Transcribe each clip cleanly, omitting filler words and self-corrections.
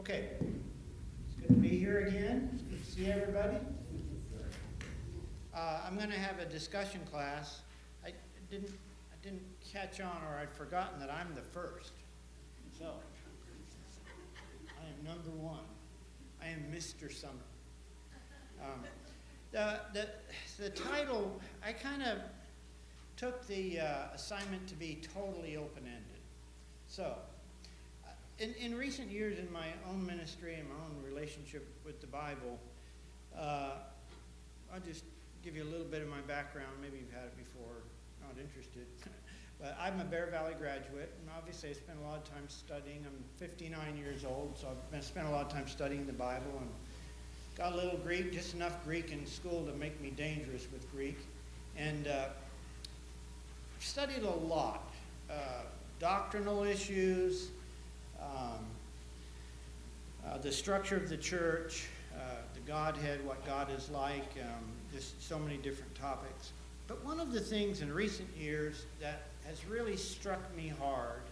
Okay, it's good to be here again. Good to see everybody. I'm going to have a discussion class. I didn't catch on, or I'd forgotten that I'm the first. So, I am number one. I am Mr. Summer. The title, I kind of took the assignment to be totally open-ended. So, in recent years in my own ministry and my own relationship with the Bible, I'll just give you a little bit of my background. Maybe you've had it before, not interested. But I'm a Bear Valley graduate, and obviously I spent a lot of time studying. I'm 59 years old, so I've spent a lot of time studying the Bible, and got a little Greek, just enough Greek in school to make me dangerous with Greek. And studied a lot. Doctrinal issues, the structure of the church, the Godhead, what God is like, just so many different topics. But one of the things in recent years that has really struck me hard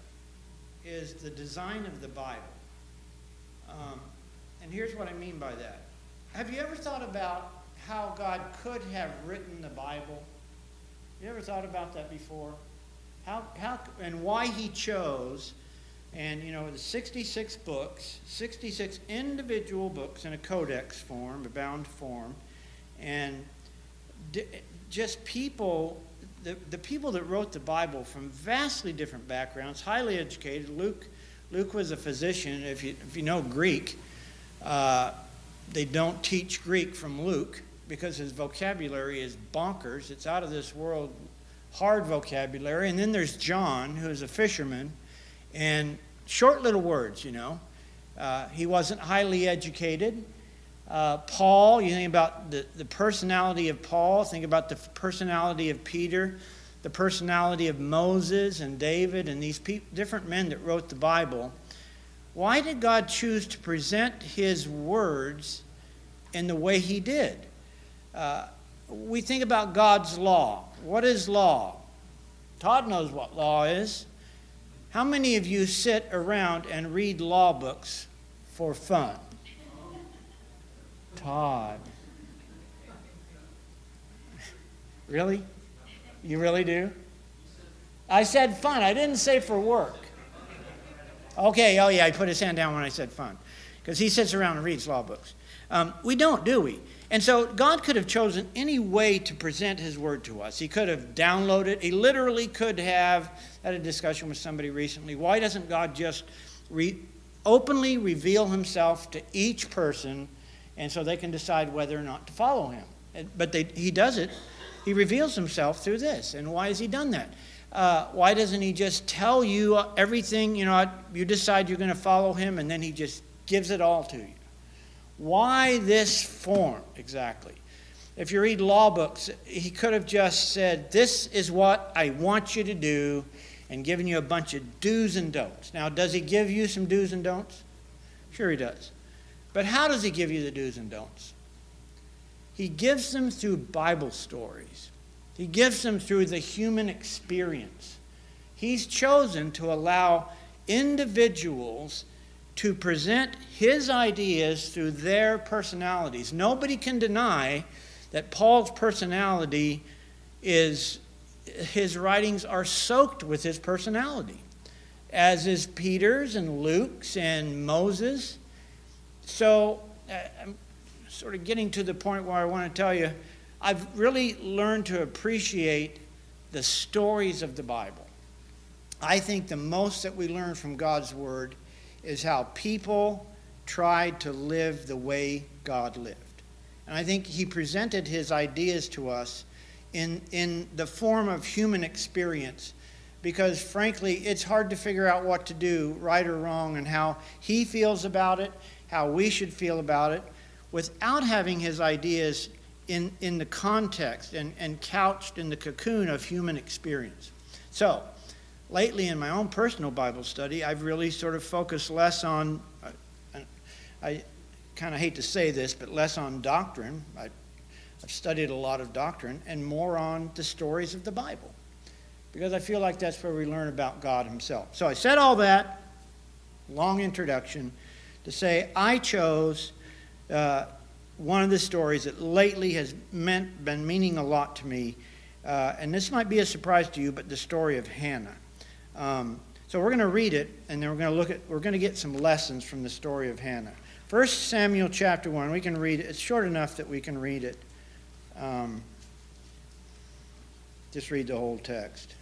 is the design of the Bible. And here's what I mean by that. Have you ever thought about how God could have written the Bible? You ever thought about that before? How and why he chose, and the 66 books, 66 individual books in a codex form, a bound form, and just people, the people that wrote the Bible from vastly different backgrounds, highly educated. Luke was a physician. If you know Greek, they don't teach Greek from Luke because his vocabulary is bonkers. It's out of this world, hard vocabulary. And then there's John, who's a fisherman, and short little words, He wasn't highly educated. Paul, you think about the personality of Paul, think about the personality of Peter, the personality of Moses and David and these different men that wrote the Bible. Why did God choose to present his words in the way he did? We think about God's law. What is law? Todd knows what law is. How many of you sit around and read law books for fun? Todd. Really? You really do? I said fun. I didn't say for work. Okay, oh yeah, he put his hand down when I said fun. Because he sits around and reads law books. We don't, do we? And so God could have chosen any way to present his word to us. He could have downloaded. He literally could have had a discussion with somebody recently. Why doesn't God just openly reveal himself to each person, and so they can decide whether or not to follow him? But he does it. He reveals himself through this. And why has he done that? Why doesn't he just tell you everything? You decide you're going to follow him, and then he just gives it all to you. Why this form exactly? If you read law books, he could have just said, this is what I want you to do, and given you a bunch of do's and don'ts. Now, does he give you some do's and don'ts? Sure he does. But how does he give you the do's and don'ts? He gives them through Bible stories. He gives them through the human experience. He's chosen to allow individuals to present his ideas through their personalities. Nobody can deny that Paul's personality his writings are soaked with his personality, as is Peter's and Luke's and Moses. So I'm sort of getting to the point where I want to tell you, I've really learned to appreciate the stories of the Bible. I think the most that we learn from God's word is how people tried to live the way God lived. And I think he presented his ideas to us in the form of human experience, because frankly, it's hard to figure out what to do, right or wrong, and how he feels about it, how we should feel about it, without having his ideas in the context and couched in the cocoon of human experience. So, lately, in my own personal Bible study, I've really sort of focused less on, I kind of hate to say this, but less on doctrine. I've studied a lot of doctrine, and more on the stories of the Bible, because I feel like that's where we learn about God himself. So I said all that, long introduction, to say I chose one of the stories that lately has been meaning a lot to me. And this might be a surprise to you, but the story of Hannah. So we're going to read it, and then we're going to get some lessons from the story of Hannah. 1 Samuel chapter 1, we can read it. It's short enough that we can read it. Just read the whole text.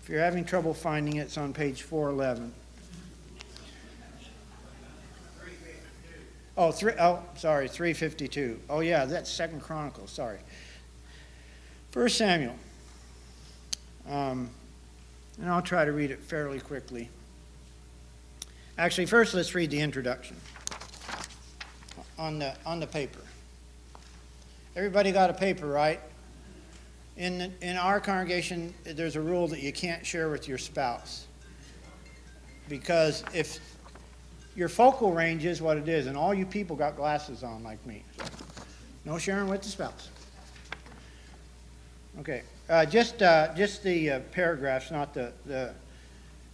If you're having trouble finding it, it's on page 411. Sorry, 352. Oh, yeah, that's 2 Chronicles, sorry. 1 Samuel. And I'll try to read it fairly quickly. Actually, first let's read the introduction on the paper. Everybody got a paper, right? In our congregation, there's a rule that you can't share with your spouse. Because if your focal range is what it is, and all you people got glasses on like me. So no sharing with the spouse. Okay, just the paragraphs, not the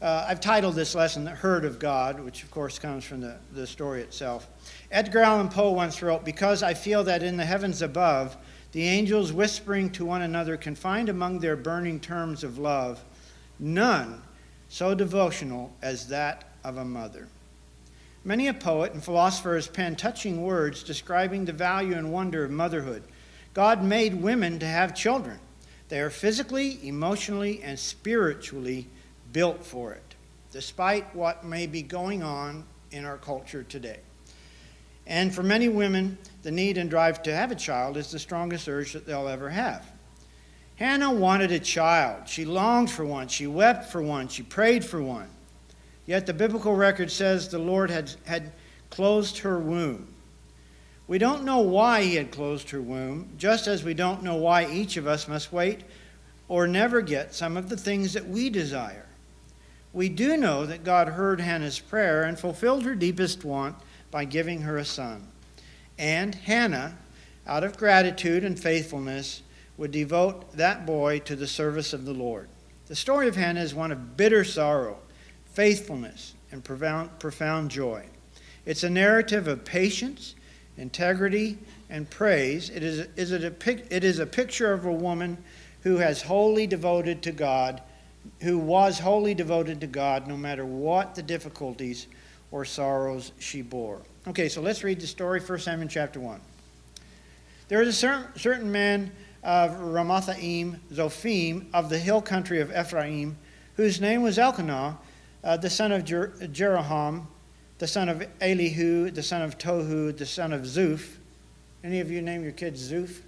I've titled this lesson, The Herd of God, which of course comes from the story itself. Edgar Allan Poe once wrote, "Because I feel that in the heavens above, the angels whispering to one another can find among their burning terms of love none so devotional as that of a mother." Many a poet and philosopher has penned touching words describing the value and wonder of motherhood. God made women to have children. They are physically, emotionally, and spiritually built for it, despite what may be going on in our culture today. And for many women, the need and drive to have a child is the strongest urge that they'll ever have. Hannah wanted a child. She longed for one. She wept for one. She prayed for one. Yet the biblical record says the Lord had closed her womb. We don't know why he had closed her womb, just as we don't know why each of us must wait or never get some of the things that we desire. We do know that God heard Hannah's prayer and fulfilled her deepest want by giving her a son. And Hannah, out of gratitude and faithfulness, would devote that boy to the service of the Lord. The story of Hannah is one of bitter sorrow, faithfulness, and profound joy. It's a narrative of patience, integrity, and praise. It is a picture of a woman who was wholly devoted to God no matter what the difficulties or sorrows she bore. Okay, so let's read the story, 1 Samuel chapter 1. There was a certain man of Ramathaim, Zophim, of the hill country of Ephraim, whose name was Elkanah, the son of Jeroham, the son of Elihu, the son of Tohu, the son of Zuph. Any of you name your kids Zuph?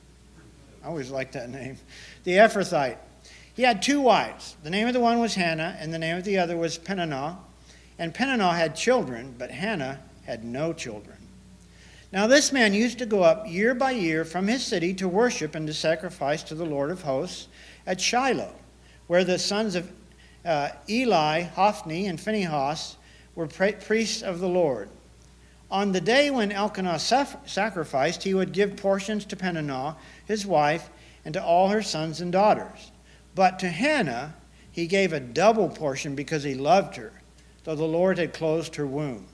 I always liked that name. The Ephrathite. He had two wives. The name of the one was Hannah, and the name of the other was Peninnah. And Peninnah had children, but Hannah had no children. Now this man used to go up year by year from his city to worship and to sacrifice to the Lord of hosts at Shiloh, where the sons of Eli, Hophni, and Phinehas were priests of the Lord. On the day when Elkanah sacrificed, he would give portions to Peninnah, his wife, and to all her sons and daughters. But to Hannah he gave a double portion because he loved her, though the Lord had closed her womb.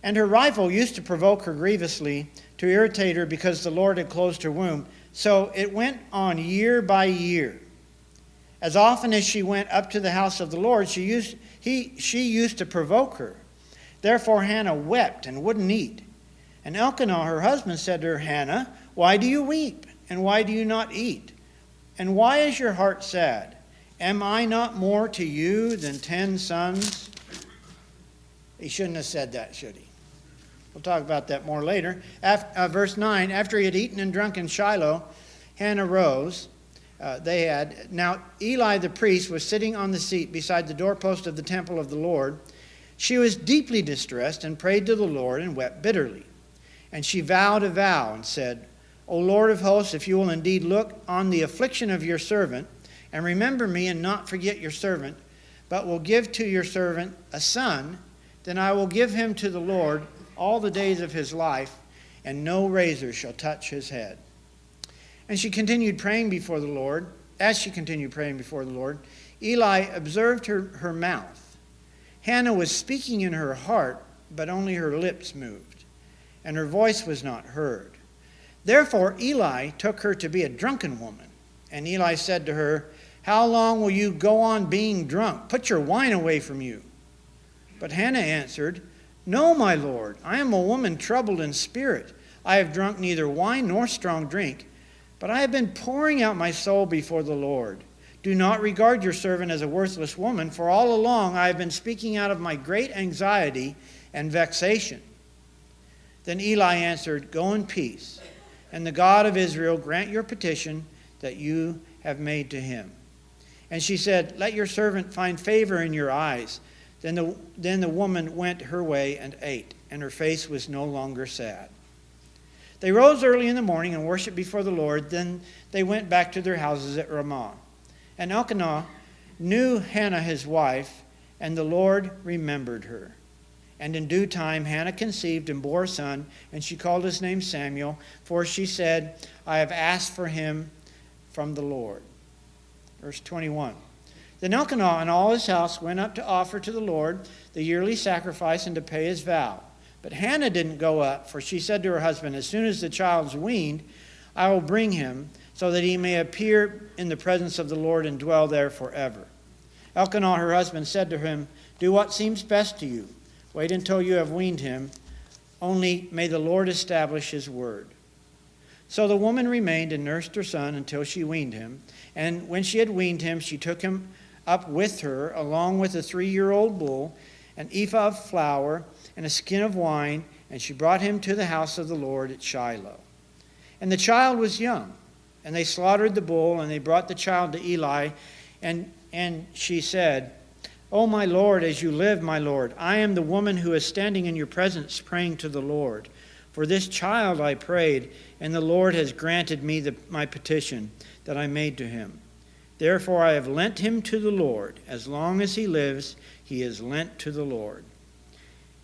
And her rival used to provoke her grievously, to irritate her because the Lord had closed her womb. So it went on year by year. As often as she went up to the house of the Lord, she used to provoke her. Therefore Hannah wept and wouldn't eat. And Elkanah, her husband, said to her, "Hannah, why do you weep? And why do you not eat? And why is your heart sad? Am I not more to you than 10 sons?" He shouldn't have said that, should he? We'll talk about that more later. Verse 9, after he had eaten and drunk in Shiloh, Hannah rose. Now Eli the priest was sitting on the seat beside the doorpost of the temple of the Lord. She was deeply distressed and prayed to the Lord and wept bitterly. And she vowed a vow and said, "O Lord of hosts, if you will indeed look on the affliction of your servant and remember me and not forget your servant, but will give to your servant a son, then I will give him to the Lord all the days of his life, and no razor shall touch his head." And she continued praying before the Lord. As she continued praying before the Lord, Eli observed her mouth. Hannah was speaking in her heart, but only her lips moved, and her voice was not heard. Therefore Eli took her to be a drunken woman. And Eli said to her, "How long will you go on being drunk? Put your wine away from you." But Hannah answered, "No, my Lord, I am a woman troubled in spirit. I have drunk neither wine nor strong drink, but I have been pouring out my soul before the Lord. Do not regard your servant as a worthless woman, for all along I have been speaking out of my great anxiety and vexation." Then Eli answered, "Go in peace, and the God of Israel grant your petition that you have made to him." And she said, "Let your servant find favor in your eyes." Then the woman went her way and ate, and her face was no longer sad. They rose early in the morning and worshipped before the Lord. Then they went back to their houses at Ramah. And Elkanah knew Hannah his wife, and the Lord remembered her. And in due time Hannah conceived and bore a son, and she called his name Samuel, for she said, "I have asked for him from the Lord." Verse 21. Then Elkanah and all his house went up to offer to the Lord the yearly sacrifice and to pay his vow. But Hannah didn't go up, for she said to her husband, "As soon as the child's weaned, I will bring him, so that he may appear in the presence of the Lord and dwell there forever." Elkanah, her husband, said to him, "Do what seems best to you. Wait until you have weaned him. Only may the Lord establish his word." So the woman remained and nursed her son until she weaned him. And when she had weaned him, she took him up with her, along with a 3-year-old bull, an ephah of flour, and a skin of wine, and she brought him to the house of the Lord at Shiloh. And the child was young, and they slaughtered the bull, and they brought the child to Eli, and she said, "O my Lord, as you live, my Lord, I am the woman who is standing in your presence praying to the Lord. For this child I prayed, and the Lord has granted me my petition that I made to him. Therefore I have lent him to the Lord. As long as he lives, he is lent to the Lord."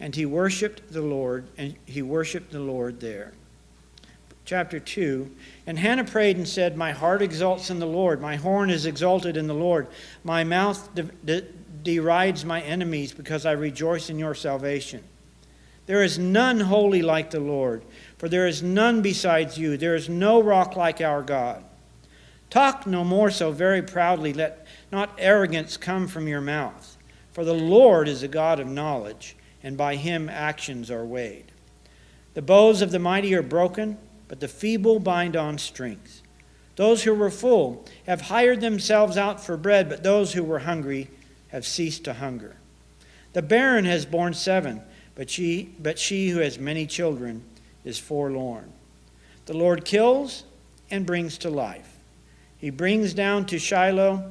And he worshipped the Lord there. Chapter 2. And Hannah prayed and said, "My heart exults in the Lord. My horn is exalted in the Lord. My mouth derides my enemies, because I rejoice in your salvation. There is none holy like the Lord, for there is none besides you. There is no rock like our God. Talk no more so very proudly. Let not arrogance come from your mouth. For the Lord is a God of knowledge, and by him actions are weighed. The bows of the mighty are broken, but the feeble bind on strength. Those who were full have hired themselves out for bread, but those who were hungry have ceased to hunger. The barren has borne 7, but she who has many children is forlorn. The Lord kills and brings to life. He brings down to Sheol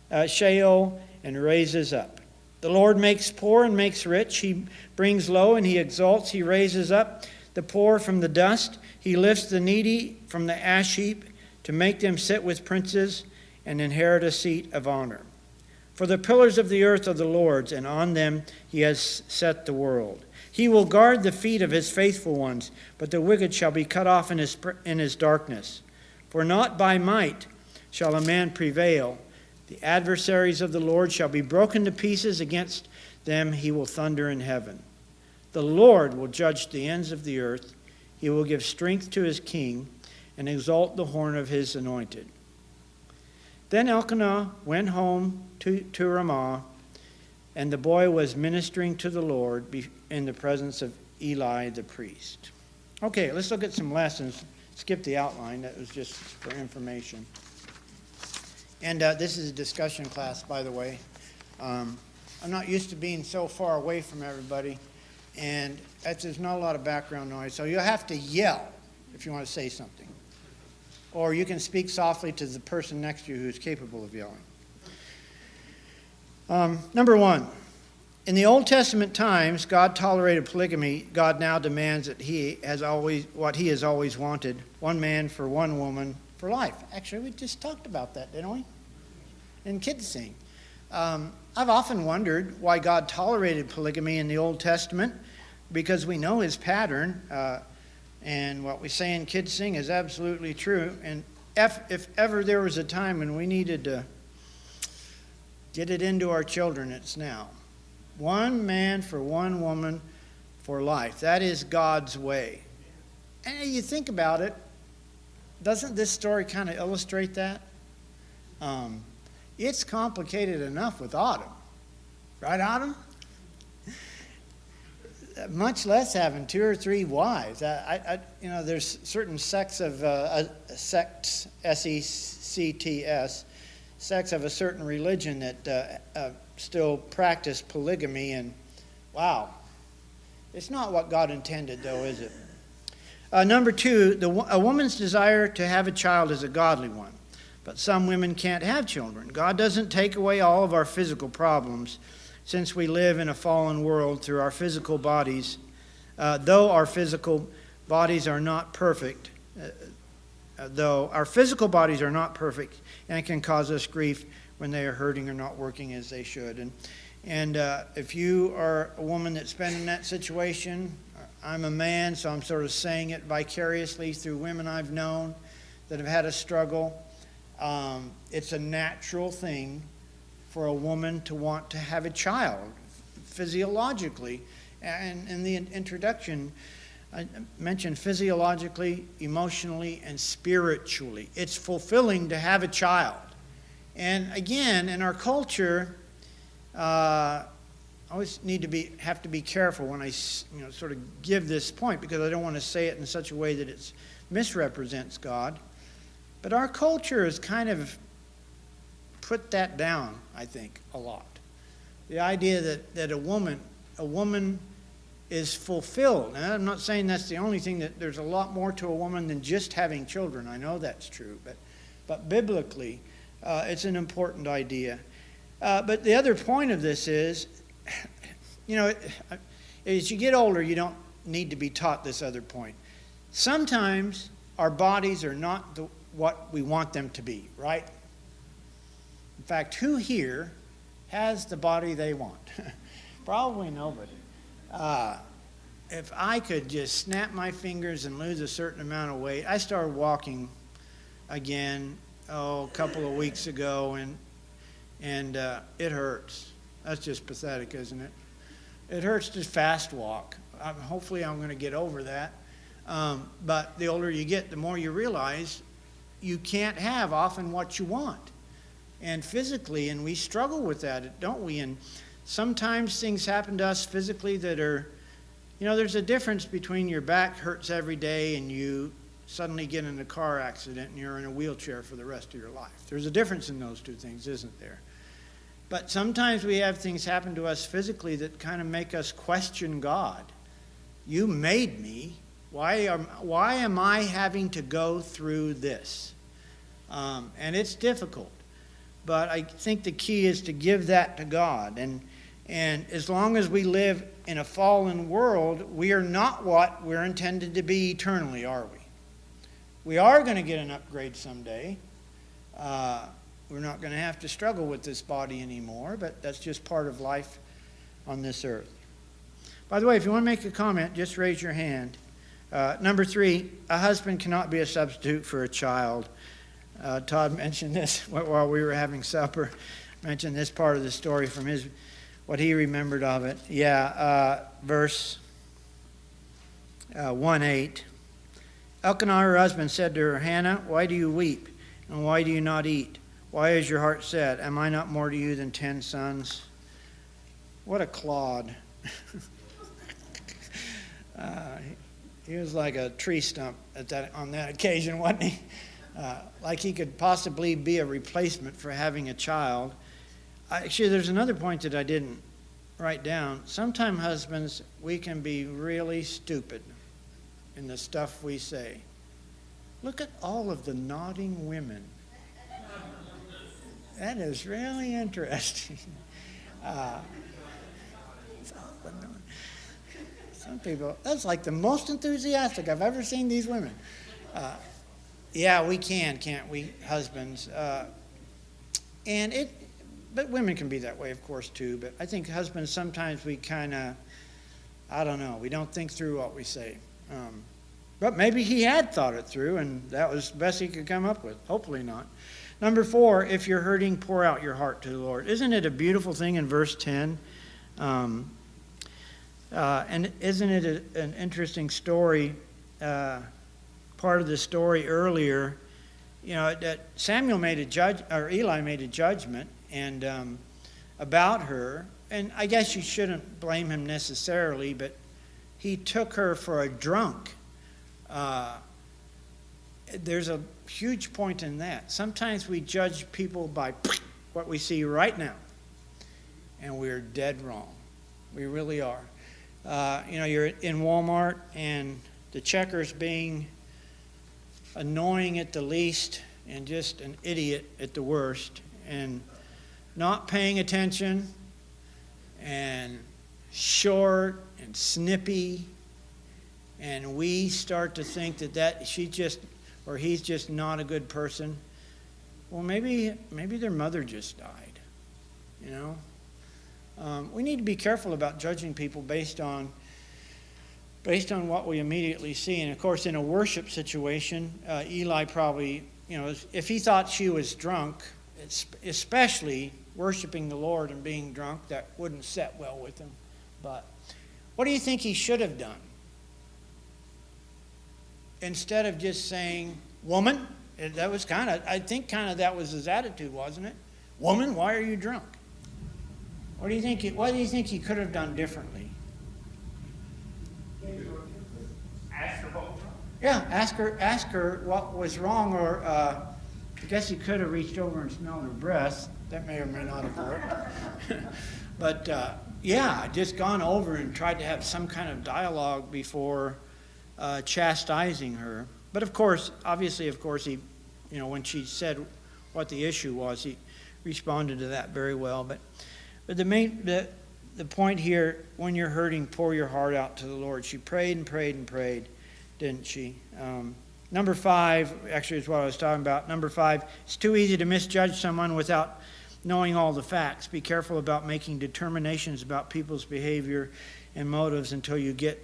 and raises up. The Lord makes poor and makes rich. He brings low and he exalts. He raises up the poor from the dust. He lifts the needy from the ash heap to make them sit with princes and inherit a seat of honor. For the pillars of the earth are the Lord's, and on them he has set the world. He will guard the feet of his faithful ones, but the wicked shall be cut off in his darkness. For not by might shall a man prevail. The adversaries of the Lord shall be broken to pieces. Against them he will thunder in heaven. The Lord will judge the ends of the earth. He will give strength to his king and exalt the horn of his anointed. Then Elkanah went home to Ramah, and the boy was ministering to the Lord in the presence of Eli the priest. Okay, let's look at some lessons. Skip the outline. That was just for information. And this is a discussion class, by the way. I'm not used to being so far away from everybody, and there's not a lot of background noise, so you'll have to yell if you want to say something. Or you can speak softly to the person next to you who's capable of yelling. Number 1, in the Old Testament times, God tolerated polygamy. God now demands that he has always wanted, one man for one woman for life. Actually, we just talked about that, didn't we? In Kids Sing. I've often wondered why God tolerated polygamy in the Old Testament, because we know his pattern, and what we say in Kids Sing is absolutely true. And if ever there was a time when we needed to get it into our children, it's now. One man for one woman for life. That is God's way. And you think about it, doesn't this story kind of illustrate that? It's complicated enough with Autumn. Right, Autumn? Much less having 2 or 3 wives. There's certain sects of sects, S-E-C-T-S, sects of a certain religion that still practice polygamy, and wow, it's not what God intended, though, is it? Number 2, a woman's desire to have a child is a godly one, but some women can't have children. God doesn't take away all of our physical problems, since we live in a fallen world through our physical bodies, though our physical bodies are not perfect, and it can cause us grief when they are hurting or not working as they should. And if you are a woman that's been in that situation, I'm a man, so I'm sort of saying it vicariously through women I've known that have had a struggle. It's a natural thing for a woman to want to have a child, physiologically. And in the introduction, I mentioned physiologically, emotionally, and spiritually. It's fulfilling to have a child. And again, in our culture, I always have to be careful when I sort of give this point, because I don't want to say it in such a way that it misrepresents God. But our culture has kind of put that down, I think, a lot. The idea that a woman is fulfilled. And I'm not saying that's the only thing, that there's a lot more to a woman than just having children. I know that's true, but biblically, it's an important idea. But the other point of this is, as you get older, you don't need to be taught this other point. Sometimes our bodies are not what we want them to be, right? In fact, who here has the body they want? Probably nobody. If I could just snap my fingers and lose a certain amount of weight. I started walking again, a couple of weeks ago, and it hurts. That's just pathetic, isn't it? It hurts to fast walk. Hopefully I'm going to get over that. But the older you get, the more you realize you can't have often what you want. And physically, and we struggle with that, don't we? And sometimes things happen to us physically that are, there's a difference between your back hurts every day and you suddenly get in a car accident and you're in a wheelchair for the rest of your life. There's a difference in those two things, isn't there? But sometimes we have things happen to us physically that kind of make us question God. You made me. Why am I having to go through this? And it's difficult. But I think the key is to give that to God. And as long as we live in a fallen world, we are not what we're intended to be eternally, are we? We are going to get an upgrade someday. We're not going to have to struggle with this body anymore, but that's just part of life on this earth. By the way, if you want to make a comment, just raise your hand. Number 3, a husband cannot be a substitute for a child. Todd mentioned this while we were having supper. Mentioned this part of the story from what he remembered of it. Verse 1:8. Elkanah, her husband, said to her, Hannah, why do you weep? And why do you not eat? Why is your heart sad? Am I not more to you than 10 sons? What a clod. He was like a tree stump on that occasion, wasn't he? Like he could possibly be a replacement for having a child. Actually, there's another point that I didn't write down. Sometimes husbands, we can be really stupid in the stuff we say. Look at all of the nodding women. That is really interesting. Some people, that's like the most enthusiastic I've ever seen these women. Yeah, we can't we, husbands? But women can be that way, of course, too. But I think husbands, sometimes we kind of, I don't know, we don't think through what we say. But maybe he had thought it through, and that was the best he could come up with. Hopefully not. Number 4, if you're hurting, pour out your heart to the Lord. Isn't it a beautiful thing in verse 10? And isn't it an interesting story? Part of the story earlier, that Samuel made Eli made a judgment and about her, and I guess you shouldn't blame him necessarily, but he took her for a drunk. There's a huge point in that. Sometimes we judge people by what we see right now, and we're dead wrong. We really are. You're in Walmart and the checker's being annoying at the least and just an idiot at the worst and not paying attention and short and snippy, and we start to think that he's just not a good person. Well, maybe their mother just died. We need to be careful about judging people based on what we immediately see. And of course, in a worship situation, Eli probably, if he thought she was drunk, especially worshiping the Lord and being drunk, that wouldn't set well with him. But what do you think he should have done? Instead of just saying, "Woman," that was I think that was his attitude, wasn't it? "Woman, why are you drunk?" What do you think he could have done differently? Ask her what was wrong. Yeah, ask her what was wrong, or I guess he could have reached over and smelled her breath. That may or may not have worked. But just gone over and tried to have some kind of dialogue before chastising her. But obviously, he, when she said what the issue was, he responded to that very well. But the point here, when you're hurting, pour your heart out to the Lord. She prayed and prayed and prayed, didn't she? Number 5, actually, is what I was talking about. Number 5, it's too easy to misjudge someone without knowing all the facts. Be careful about making determinations about people's behavior and motives until you get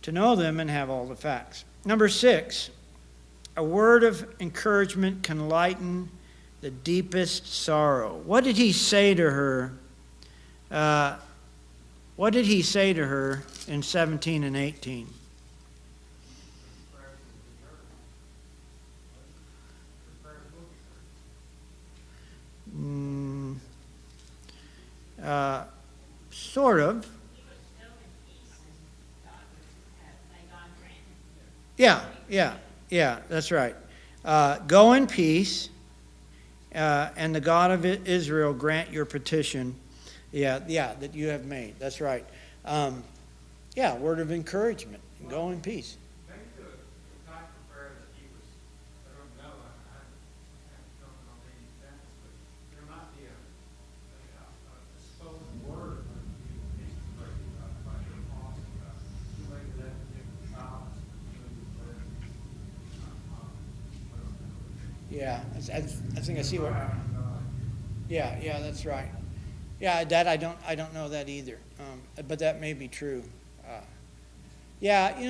to know them and have all the facts. Number 6, a word of encouragement can lighten the deepest sorrow. What did he say to her? What did he say to her in 17 and 18? Sort of. Yeah, that's right. Go in peace, and the God of Israel grant your petition. That you have made. That's right. Word of encouragement. Go in peace. Maybe the type of prayer that he was, I don't know, I don't know the examples, but there might be a spoken word that he needs to pray about your cause, maybe that particular child. I think I see what. Yeah, that's right. Yeah, that I don't know that either, but that may be true.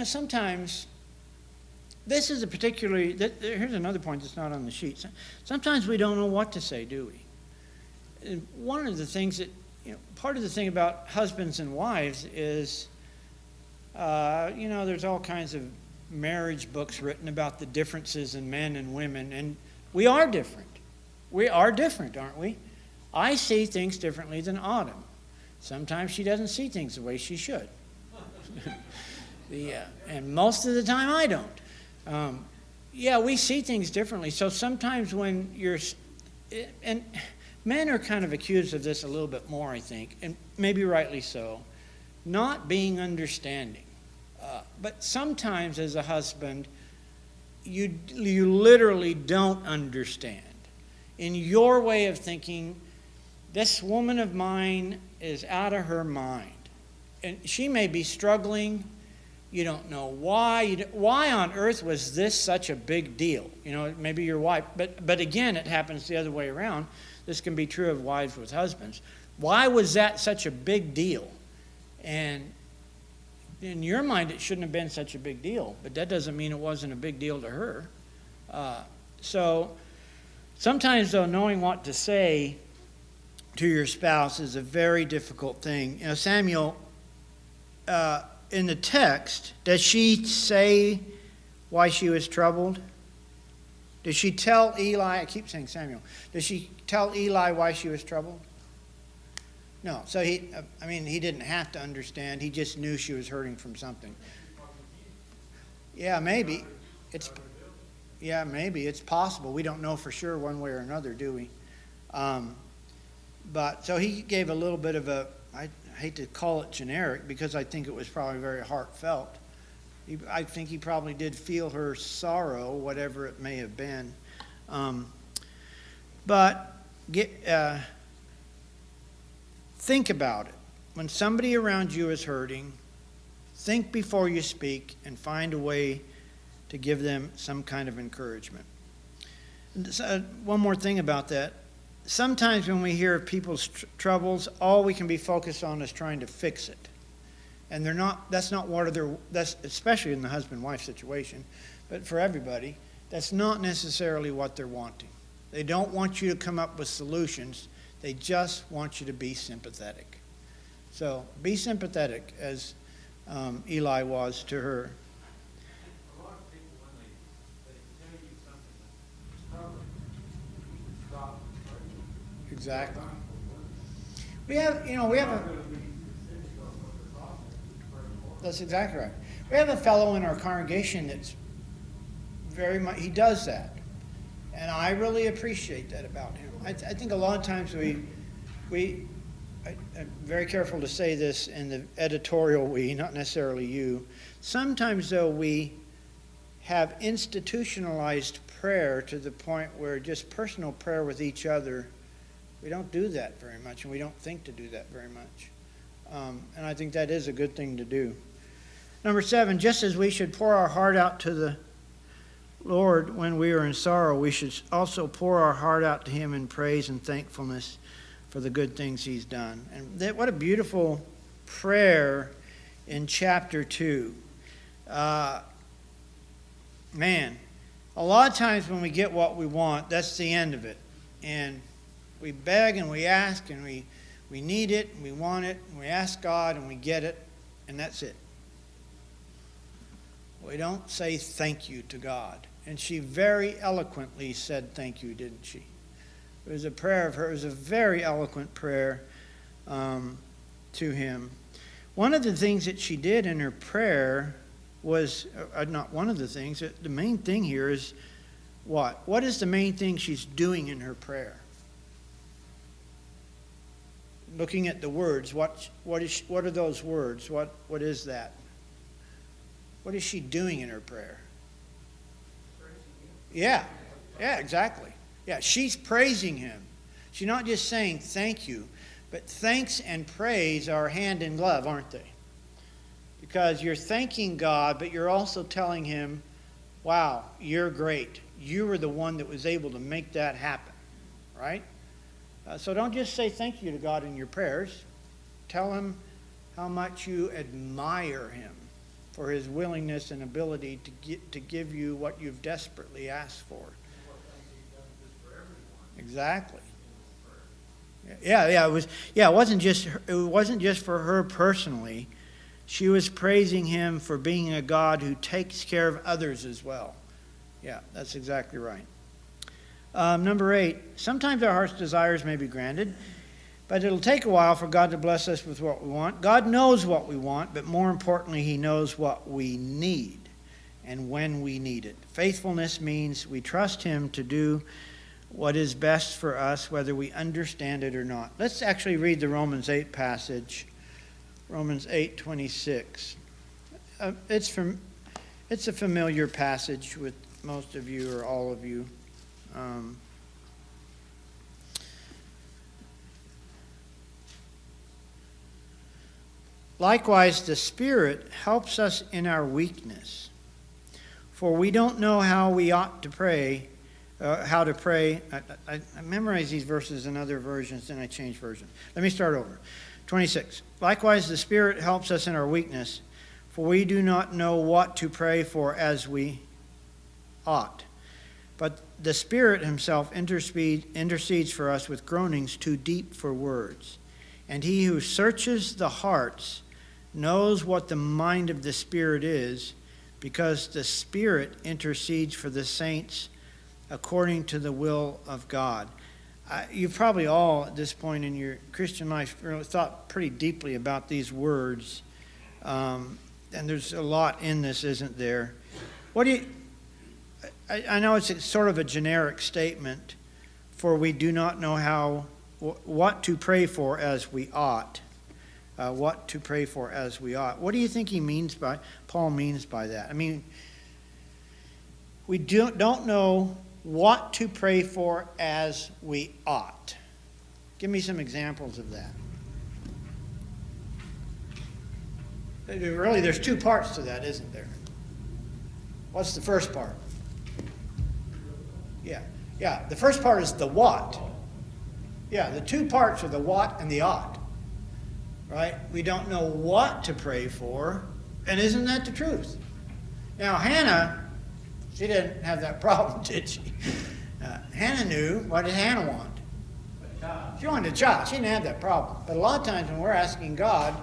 Sometimes this is here's another point that's not on the sheet. Sometimes we don't know what to say, do we? And one of the things that, part of the thing about husbands and wives is, there's all kinds of marriage books written about the differences in men and women, and we are different. We are different, aren't we? I see things differently than Autumn. Sometimes she doesn't see things the way she should. And most of the time I don't. We see things differently. So sometimes when and men are kind of accused of this a little bit more, I think, and maybe rightly so, not being understanding. But sometimes as a husband, you literally don't understand. In your way of thinking, this woman of mine is out of her mind. And she may be struggling. You don't know why. Why on earth was this such a big deal? Maybe your wife. But again, it happens the other way around. This can be true of wives with husbands. Why was that such a big deal? And in your mind, it shouldn't have been such a big deal. But that doesn't mean it wasn't a big deal to her. So sometimes, though, knowing what to say to your spouse is a very difficult thing. Samuel in the text, does she say why she was troubled? Does she tell Eli, I keep saying Samuel, does she tell Eli why she was troubled? No. So he didn't have to understand. He just knew she was hurting from something. Yeah, maybe. Maybe. It's possible. We don't know for sure one way or another, do we? But so he gave a little bit of a, I hate to call it generic because I think it was probably very heartfelt. I think he probably did feel her sorrow, whatever it may have been. Think about it. When somebody around you is hurting, think before you speak and find a way to give them some kind of encouragement. One more thing about that. Sometimes when we hear of people's troubles, all we can be focused on is trying to fix it. And that's especially in the husband-wife situation, but for everybody, that's not necessarily what they're wanting. They don't want you to come up with solutions. They just want you to be sympathetic. So be sympathetic as Eli was to her. A lot of people, when they tell you something that's troubling, stop and pray. Exactly. We have a. That's exactly right. We have a fellow in our congregation that's very much, he does that. And I really appreciate that about him. I think a lot of times I'm very careful to say this in the editorial we, not necessarily you. Sometimes, though, we have institutionalized prayer to the point where just personal prayer with each other, we don't do that very much, and we don't think to do that very much. And I think that is a good thing to do. Number 7, just as we should pour our heart out to the Lord when we are in sorrow, we should also pour our heart out to Him in praise and thankfulness for the good things He's done. And what a beautiful prayer in chapter 2. Man, a lot of times when we get what we want, that's the end of it. And we beg and we ask and we need it and we want it and we ask God and we get it, and that's it. We don't say thank you to God. And she very eloquently said thank you, didn't she? It was a prayer of hers. It was a very eloquent prayer to Him. One of the things that she did in her prayer was, not one of the things, the main thing here is what? What is the main thing she's doing in her prayer? Looking at the words, what are those words? What is that? What is she doing in her prayer? Yeah, exactly. Yeah, she's praising Him. She's not just saying thank you, but thanks and praise are hand in glove, aren't they? Because you're thanking God, but you're also telling Him, wow, you're great. You were the one that was able to make that happen, right? So don't just say thank you to God in your prayers. Tell Him how much you admire Him for His willingness and ability to give you what you've desperately asked for. Exactly. Yeah. It wasn't just for her personally. She was praising Him for being a God who takes care of others as well. Yeah, that's exactly right. Number 8, sometimes our heart's desires may be granted, but it'll take a while for God to bless us with what we want. God knows what we want, but more importantly, He knows what we need and when we need it. Faithfulness means we trust Him to do what is best for us, whether we understand it or not. Let's actually read the Romans 8 passage, Romans 8:26. It's a familiar passage with most of you or all of you. Likewise, the Spirit helps us in our weakness. For we don't know how we ought to pray, how to pray. I memorize these verses in other versions, then I change versions. Let me start over. 26. Likewise, the Spirit helps us in our weakness, for we do not know what to pray for as we ought. But the Spirit Himself intercedes for us with groanings too deep for words. And He who searches the hearts knows what the mind of the Spirit is, because the Spirit intercedes for the saints according to the will of God. You've probably all, at this point in your Christian life, really thought pretty deeply about these words. And there's a lot in this, isn't there? I know it's sort of a generic statement, for we do not know what to pray for as we ought. What to pray for as we ought. What do you think Paul means by that? I mean, we don't know what to pray for as we ought. Give me some examples of that. Really, there's two parts to that, isn't there? What's the first part? Yeah. The first part is the what. Yeah, the two parts are the what and the ought. Right? We don't know what to pray for, and isn't that the truth? Now, Hannah, she didn't have that problem, did she? Hannah knew. What did Hannah want? She wanted a child. She didn't have that problem. But a lot of times when we're asking God,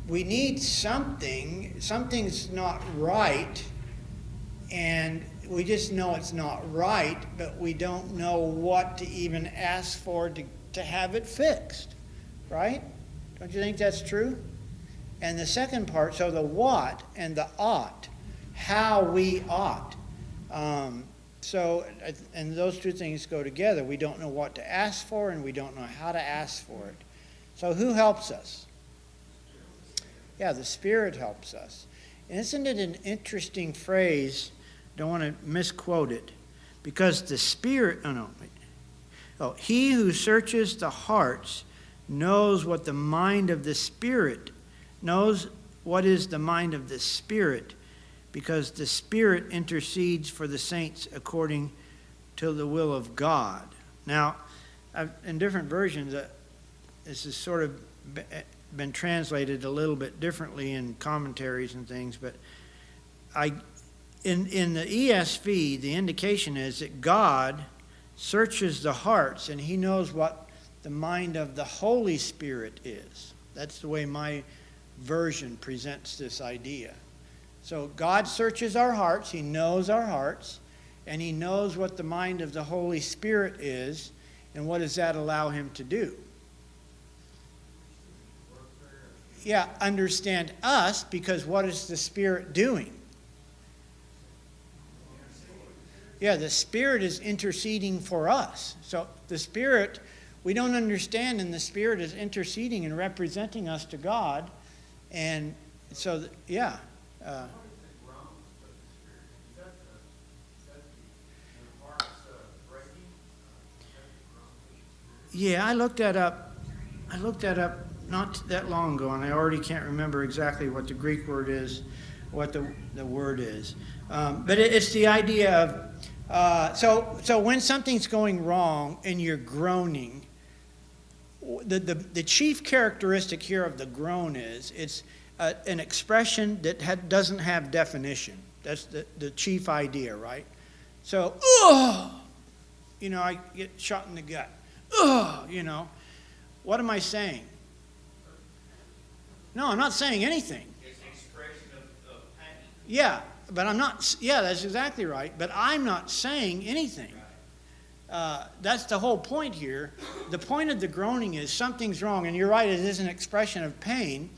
we need something. Something's not right, and we just know it's not right, but we don't know what to even ask for to have it fixed. Right? Don't you think that's true? And the second part, so the what and the ought, how we ought. And those two things go together. We don't know what to ask for, and we don't know how to ask for it. So who helps us? Yeah, the Spirit helps us. And isn't it an interesting phrase? Don't want to misquote it. Because the Spirit, he who searches the hearts knows what the mind of the Spirit, knows what is the mind of the Spirit, because the Spirit intercedes for the saints according to the will of God. Now, in different versions, this has sort of been translated a little bit differently in commentaries and things, but in the ESV, the indication is that God searches the hearts, and he knows what the mind of the Holy Spirit is. That's the way my version presents this idea. So God searches our hearts, he knows our hearts, and he knows what the mind of the Holy Spirit is, and what does that allow him to do? Yeah, understand us, because what is the Spirit doing? Yeah, the Spirit is interceding for us. So the Spirit, we don't understand, and the Spirit is interceding and representing us to God. And so, yeah. Yeah, I looked that up not that long ago, and I already can't remember exactly what the Greek word is, what the word is. But it's the idea of, so when something's going wrong and you're groaning, the chief characteristic here of the groan is it's an expression that doesn't have definition. That's the chief idea, right? So, I get shot in the gut. What am I saying? No, I'm not saying anything. It's an expression of pain. Yeah, but I'm not, that's exactly right. But I'm not saying anything. That's the whole point here. The point of the groaning is something's wrong. And you're right, it is an expression of pain.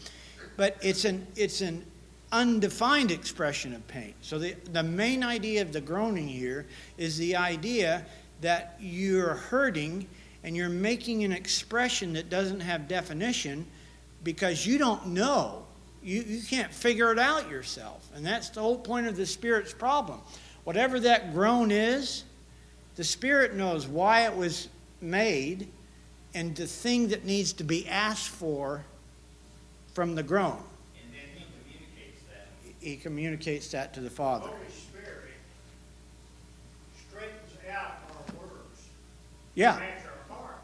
But it's an undefined expression of pain. So the main idea of the groaning here is the idea that you're hurting and you're making an expression that doesn't have definition because you don't know. You can't figure it out yourself. And that's the whole point of the Spirit's problem. Whatever that groan is, the Spirit knows why it was made and the thing that needs to be asked for from the groan. And then he communicates that. He communicates that to the Father. The Holy Spirit straightens out our words. Yeah. Match our heart.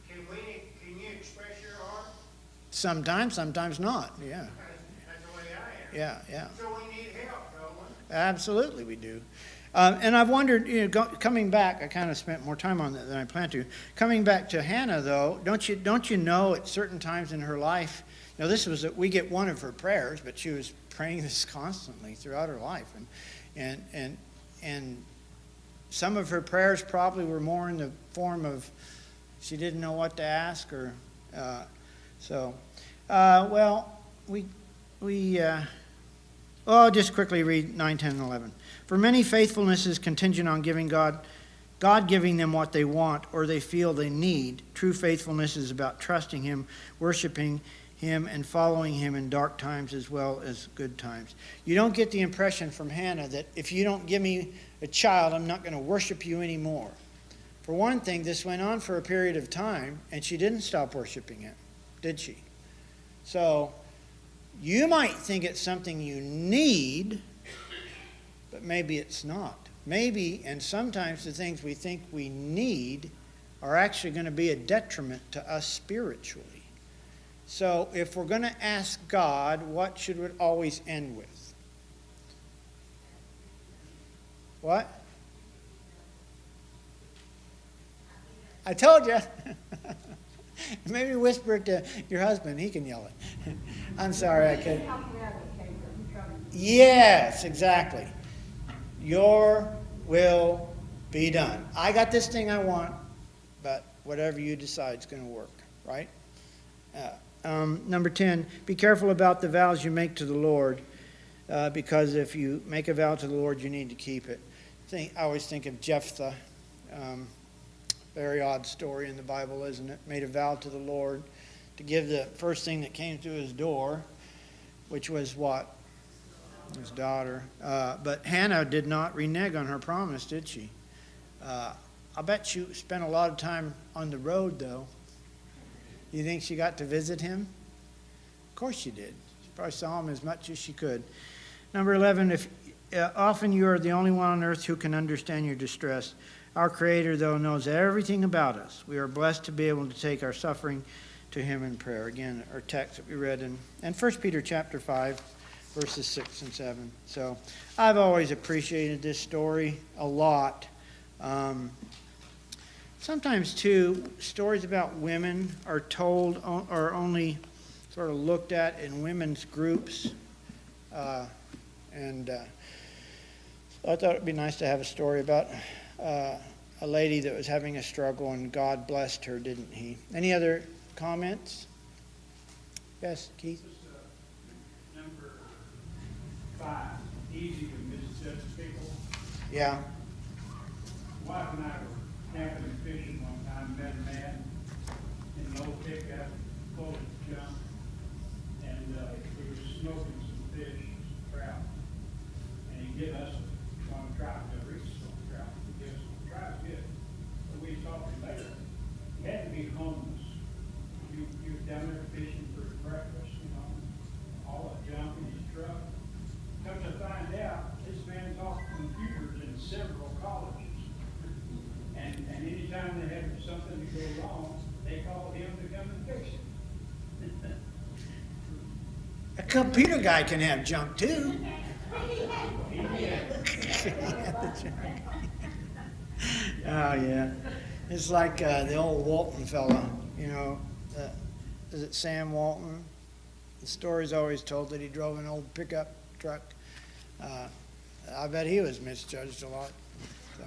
Can you express your heart? Sometimes not. Yeah. That's the way I am. Yeah. So we need help, don't we? Absolutely, we do. And I've wondered, coming back, I kind of spent more time on that than I planned to. Coming back to Hannah, though, don't you know at certain times in her life, Now, we get one of her prayers, but she was praying this constantly throughout her life. And some of her prayers probably were more in the form of she didn't know what to ask, or I'll just quickly read 9, 10, and 11. For many, faithfulness is contingent on God giving them what they want or they feel they need. True faithfulness is about trusting Him, worshiping Him, and following Him in dark times as well as good times. You don't get the impression from Hannah that if you don't give me a child, I'm not going to worship you anymore. For one thing, this went on for a period of time, and she didn't stop worshiping Him, did she? So, you might think it's something you need, but maybe it's not. Maybe, and sometimes the things we think we need are actually going to be a detriment to us spiritually. So if we're going to ask God, what should it always end with? What? I told you. Maybe whisper it to your husband. He can yell it. I'm sorry, I couldn't. Yes, exactly. Your will be done. I got this thing I want, but whatever you decide is going to work, right? Number 10, be careful about the vows you make to the Lord, because if you make a vow to the Lord, you need to keep it. I always think of Jephthah. Very odd story in the Bible, isn't it? Made a vow to the Lord to give the first thing that came through his door, which was what? His daughter. But Hannah did not renege on her promise, did she? I bet she spent a lot of time on the road, though. You think she got to visit him? Of course she did. She probably saw him as much as she could. Number 11, often you are the only one on earth who can understand your distress. Our Creator, though, knows everything about us. We are blessed to be able to take our suffering to Him in prayer. Again, our text that we read in 1 Peter chapter 5, verses 6 and 7. So I've always appreciated this story a lot. Sometimes, too, stories about women are told or only sort of looked at in women's groups. So I thought it would be nice to have a story about a lady that was having a struggle, and God blessed her, didn't He? Any other comments? Yes, Keith? Number 5, easy to misjudge people. Yeah. Wife and I were camping and fishing one time, met a man in an old pickup full of junk, and he was smoking some fish, some trout, and he gave us one trout, the reach one trout, he gave us one trout, good. So we talked later. He had to be homeless. He was down there fishing for breakfast, all that junk in his truck. Come to find out, this man's off computers in several colleges. And anytime they had something to go wrong, they called him to come and fix it. A computer guy can have junk, too. Oh, yeah. It's like the old Walton fella, is it Sam Walton? The story's always told that he drove an old pickup truck. I bet he was misjudged a lot. So.